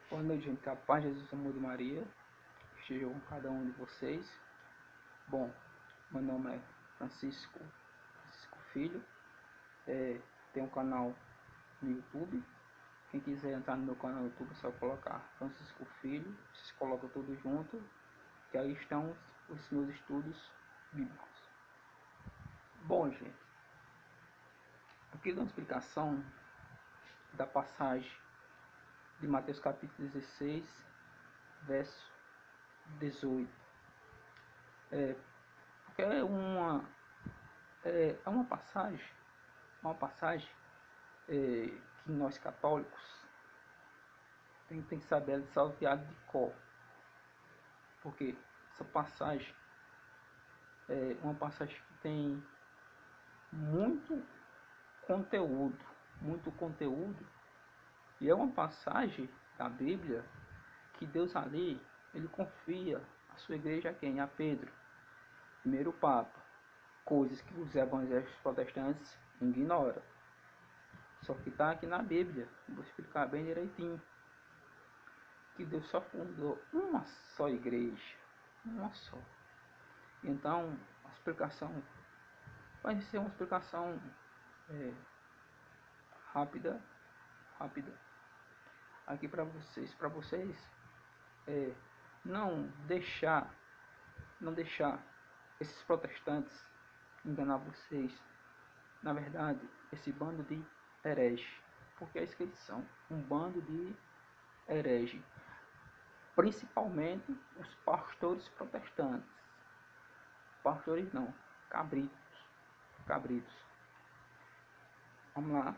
Boa noite, gente. Que a paz de Jesus, amor de Maria, esteja com cada um de vocês. Bom, meu nome é Francisco Filho. Tem um canal no YouTube. Quem quiser entrar no meu canal no YouTube, é só colocar Francisco Filho. Vocês colocam tudo junto, que aí estão os meus estudos bíblicos. Bom, gente, aqui dá uma explicação da passagem de Mateus capítulo 16, verso 18. Porque é uma passagem que nós católicos tem que saber ela salteada de cor. Porque essa passagem é uma passagem que tem muito conteúdo, muito conteúdo, e é uma passagem da Bíblia que Deus ali, ele confia a sua igreja a quem? A Pedro, primeiro Papa, coisas que os evangélicos protestantes ignoram. Só que está aqui na Bíblia, vou explicar bem direitinho, que Deus só fundou uma só igreja, uma só. Então, a explicação vai ser uma explicação é, rápida, rápida aqui para vocês é, não deixar, não deixar esses protestantes enganar vocês. Na verdade, esse bando de herege, porque é isso que eles são, um bando de herege, principalmente os pastores protestantes. Pastores não, cabritos. Vamos lá,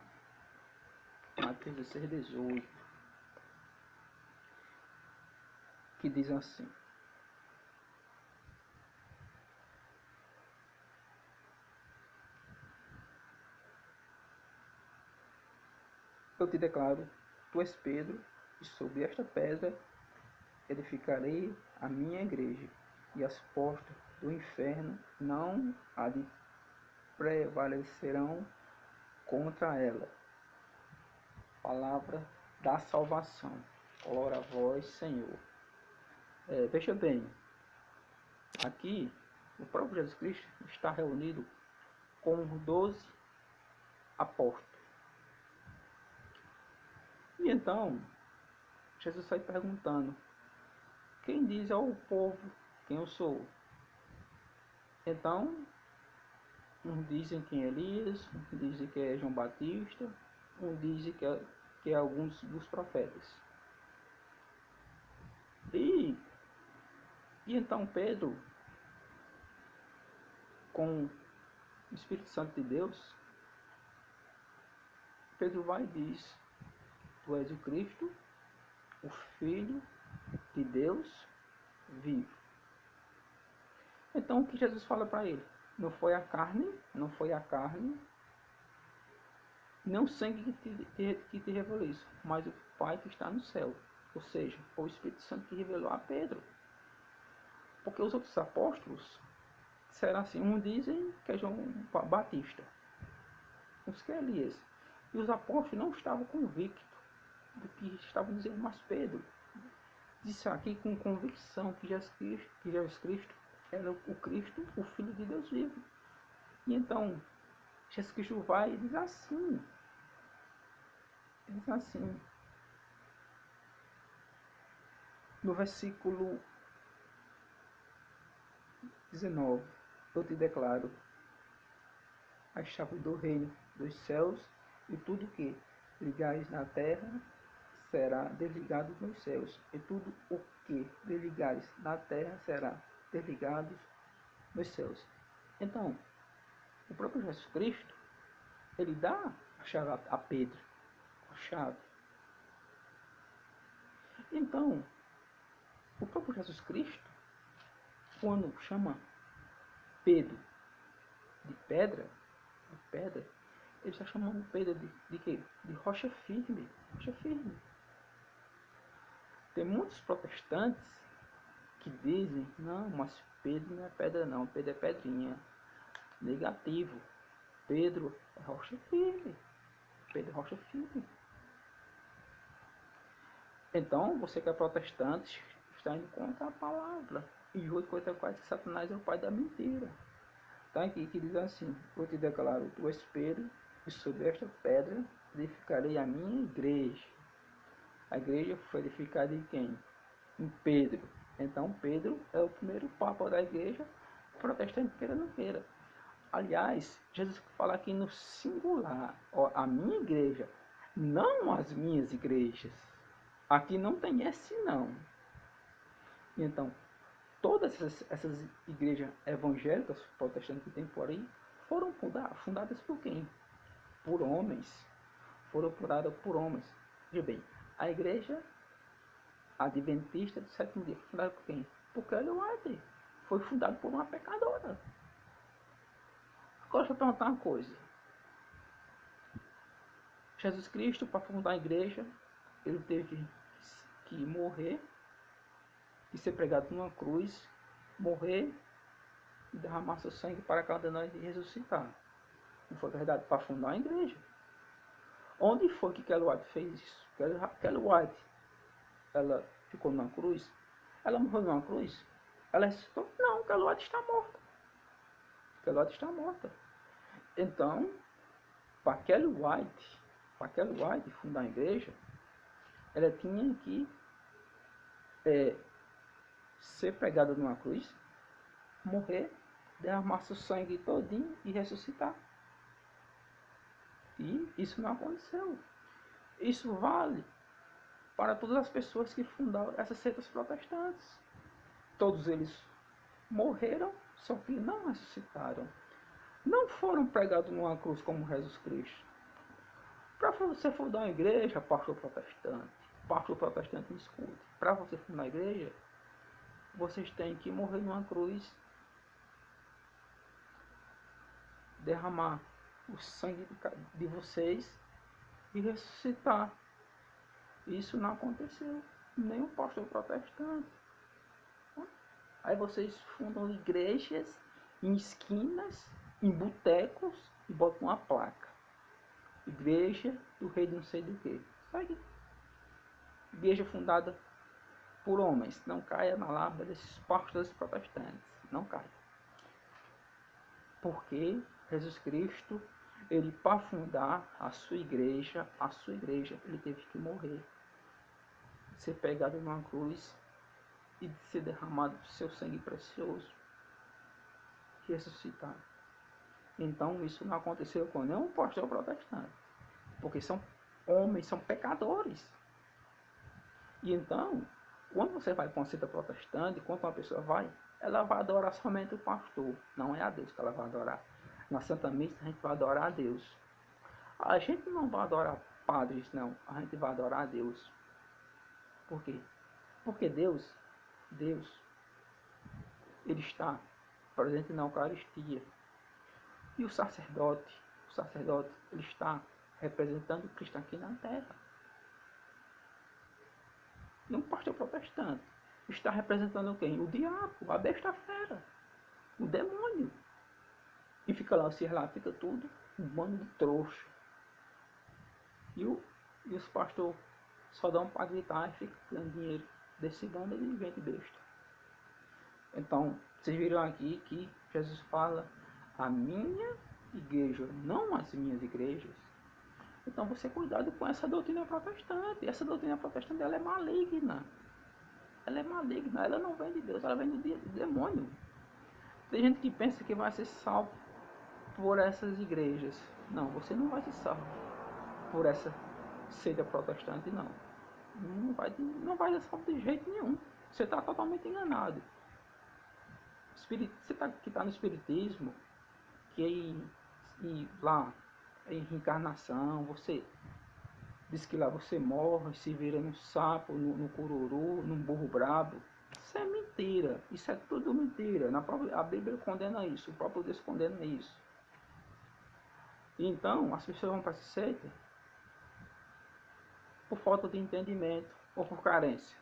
Mateus 16:18, que diz assim: eu te declaro, tu és Pedro, e sobre esta pedra edificarei a minha igreja, e as portas do inferno não há de prevalecerão contra ela. Palavra da salvação. Glória a vós, Senhor. Veja bem, aqui o próprio Jesus Cristo está reunido com 12 apóstolos. E então, Jesus sai perguntando: quem diz ao povo quem eu sou? Então, uns dizem que é Elias, uns dizem que é João Batista, uns dizem que é alguns dos profetas. E então Pedro, com o Espírito Santo de Deus, Pedro vai e diz: tu és o Cristo, o Filho de Deus vivo. Então o que Jesus fala para ele? Não foi a carne, não o sangue que te revelou isso, mas o Pai que está no céu. Ou seja, foi o Espírito Santo que revelou a Pedro. Porque os outros apóstolos será assim, um dizem que é João Batista, uns que é Elias. E os apóstolos não estavam convictos do que estavam dizendo, mas Pedro disse aqui com convicção que Jesus Cristo era o Cristo, o Filho de Deus vivo. E então, Jesus Cristo vai e diz assim, no versículo 19, eu te declaro a chave do reino dos céus, e tudo que ligares na terra será desligado nos céus, e tudo o que desligares na terra será desligado nos céus. Então, o próprio Jesus Cristo, ele dá a chave a Pedro, a chave. Então, o próprio Jesus Cristo, quando chama Pedro de pedra, ele está chamando Pedro de quê? De rocha firme, rocha firme. Tem muitos protestantes que dizem, não, mas Pedro não é pedra não, Pedro é pedrinha. Negativo. Pedro é rocha firme. Pedro é rocha firme. Então, você que é protestante, está indo contra a palavra. E João 44, que Satanás é o pai da mentira. Está aqui que diz assim: eu te declaro, tu és Pedro, e sobre esta pedra edificarei a minha igreja. A igreja foi edificada em quem? Em Pedro. Então Pedro é o primeiro papa da igreja, protestante queira ou não queira. Aliás, Jesus fala aqui no singular, ó, a minha igreja, não as minhas igrejas. Aqui não tem esse não. Então, todas essas igrejas evangélicas, protestantes que tem por aí, foram fundadas por quem? Por homens. Foram fundadas por homens. Veja bem, a igreja adventista do sétimo dia foi fundada por quem? Por Ellen White. Foi fundada por uma pecadora. Agora deixa eu perguntar uma coisa. Jesus Cristo, para fundar a igreja, ele teve que morrer, que ser pregado numa cruz, morrer e derramar seu sangue para cada nós e ressuscitar. Não foi verdade? Para fundar a igreja. Onde foi que Ellen White fez isso? Ellen White, ela ficou numa cruz? Ela morreu numa cruz? Ela ressuscitou? Não, Ellen White está morta. Ellen White está morta. Então, para Ellen White fundar a igreja, ela tinha que ser pregada numa cruz, morrer, derramar seu sangue todinho e ressuscitar. E isso não aconteceu. Isso vale para todas as pessoas que fundaram essas seitas protestantes. Todos eles morreram, só que não ressuscitaram. Não foram pregados numa cruz como Jesus Cristo. Para você fundar uma igreja, pastor protestante me escute. Para você fundar a igreja, vocês têm que morrer numa cruz, derramar o sangue de vocês e ressuscitar. Isso não aconteceu. Nenhum pastor protestante. Aí vocês fundam igrejas em esquinas, em botecos e botam uma placa. Igreja do rei de não sei do que. Sabe? Igreja fundada por homens. Não caia na lábia desses pastores protestantes. Não caia. Porque Jesus Cristo, ele para fundar a sua igreja, ele teve que morrer. Ser pegado numa cruz e ser derramado seu sangue precioso. Ressuscitar. Então isso não aconteceu com nenhum pastor protestante. Porque são homens, são pecadores. E então, quando você vai para uma seita protestante, quando uma pessoa vai, ela vai adorar somente o pastor. Não é a Deus que ela vai adorar. Na Santa Missa a gente vai adorar a Deus. A gente não vai adorar padres, não. A gente vai adorar a Deus. Por quê? Porque Deus, ele está presente na Eucaristia. E o sacerdote, ele está representando Cristo aqui na terra. E um pastor protestante está representando quem? O diabo, a besta fera, o demônio. E fica lá, fica tudo um bando de trouxa. E os pastores só dão para gritar e ficam ganhando dinheiro desse bando de gente besta. Então, vocês viram aqui que Jesus fala: a minha igreja, não as minhas igrejas. Então você cuidado com essa doutrina protestante. Essa doutrina protestante, ela é maligna. Ela não vem de Deus, ela vem do demônio. Tem gente que pensa que vai ser salvo por essas igrejas. Não, você não vai ser salvo por essa seita protestante, não. Não vai ser salvo de jeito nenhum. Você está totalmente enganado. Você que está no espiritismo, que lá em reencarnação, você diz que lá você morre, se vira num sapo, no cururu, num burro brabo. Isso é mentira, isso é tudo mentira. A Bíblia condena isso, o próprio Deus condena isso. E então as pessoas vão para essa seita por falta de entendimento ou por carência.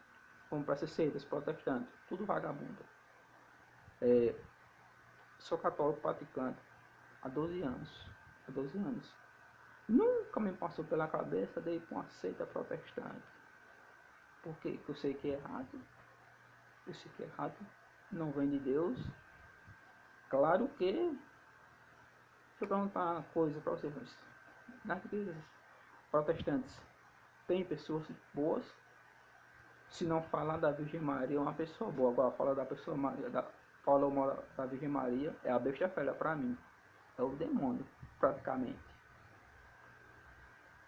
Vão para essas seitas protestantes, tudo vagabundo. Sou católico praticante há 12 anos. Nunca me passou pela cabeça de ir para uma seita protestante. Porque eu sei que é errado. Eu sei que é errado. Não vem de Deus. Claro que... Deixa eu perguntar uma coisa para vocês. Nas igrejas protestantes tem pessoas boas. Se não falar da Virgem Maria, é uma pessoa boa. Agora fala da pessoa Maria, fala mal da Virgem Maria, é a besta fera para mim. É o demônio, praticamente.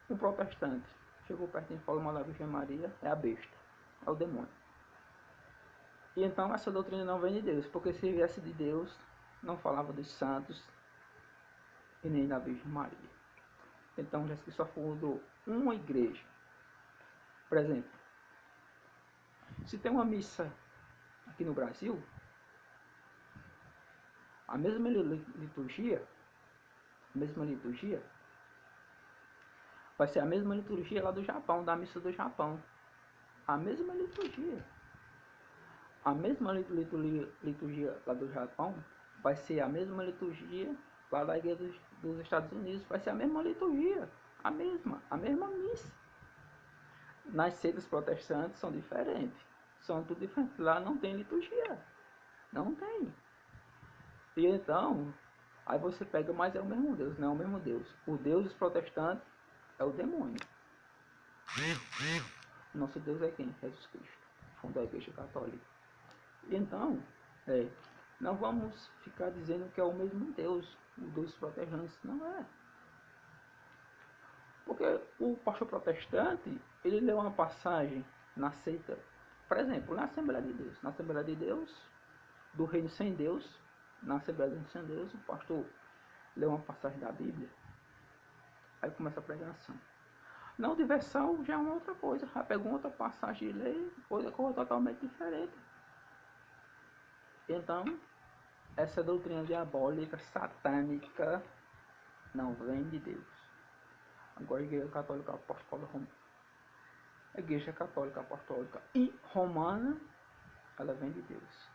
Um protestante chegou perto e falou mal da Virgem Maria, é a besta. É o demônio. E então essa doutrina não vem de Deus, porque se viesse de Deus, não falava dos santos e nem da Virgem Maria. Então Jesus só fundou uma igreja. Por exemplo, se tem uma missa aqui no Brasil, a mesma liturgia vai ser a mesma liturgia lá do Japão, da missa do Japão. A mesma liturgia. A mesma liturgia lá do Japão vai ser a mesma liturgia lá da igreja dos Estados Unidos. Vai ser a mesma liturgia. A mesma missa. Nas seitas protestantes são diferentes. São tudo diferentes. Lá não tem liturgia. Não tem. E então, aí você pega, mas é o mesmo Deus, não é o mesmo Deus. O Deus dos protestantes é o demônio. Nosso Deus é quem? Jesus Cristo, fundou a Igreja Católica. E então, não vamos ficar dizendo que é o mesmo Deus, o Deus dos protestantes. Não é. Porque o pastor protestante, ele lê uma passagem na seita, por exemplo, na Assembleia de Deus. Na Assembleia de Deus, do Reino Sem Deus, na Assembleia do Reino Sem Deus, o pastor lê uma passagem da Bíblia, aí começa a pregação. Na Universal já é uma outra coisa, já pegou outra passagem e lê, coisa totalmente diferente. Então, essa doutrina diabólica, satânica, não vem de Deus. Agora a Igreja Católica Apostólica, a Igreja Católica Apostólica e Romana, ela vem de Deus.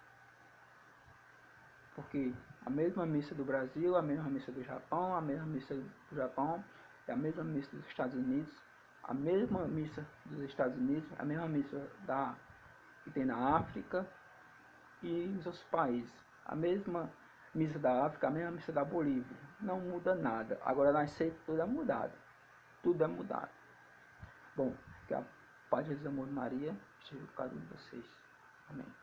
Porque a mesma missa do Brasil, a mesma missa do Japão, a mesma missa do Japão, é a mesma missa dos Estados Unidos, a mesma missa dos Estados Unidos, a mesma missa que tem na África e nos outros países. A mesma missa da África, a mesma missa da Bolívia. Não muda nada. Agora nas seitas tudo é mudado. Tudo é mudado. Bom, que a paz de Jesus, amor de Maria esteja com cada um de vocês. Amém.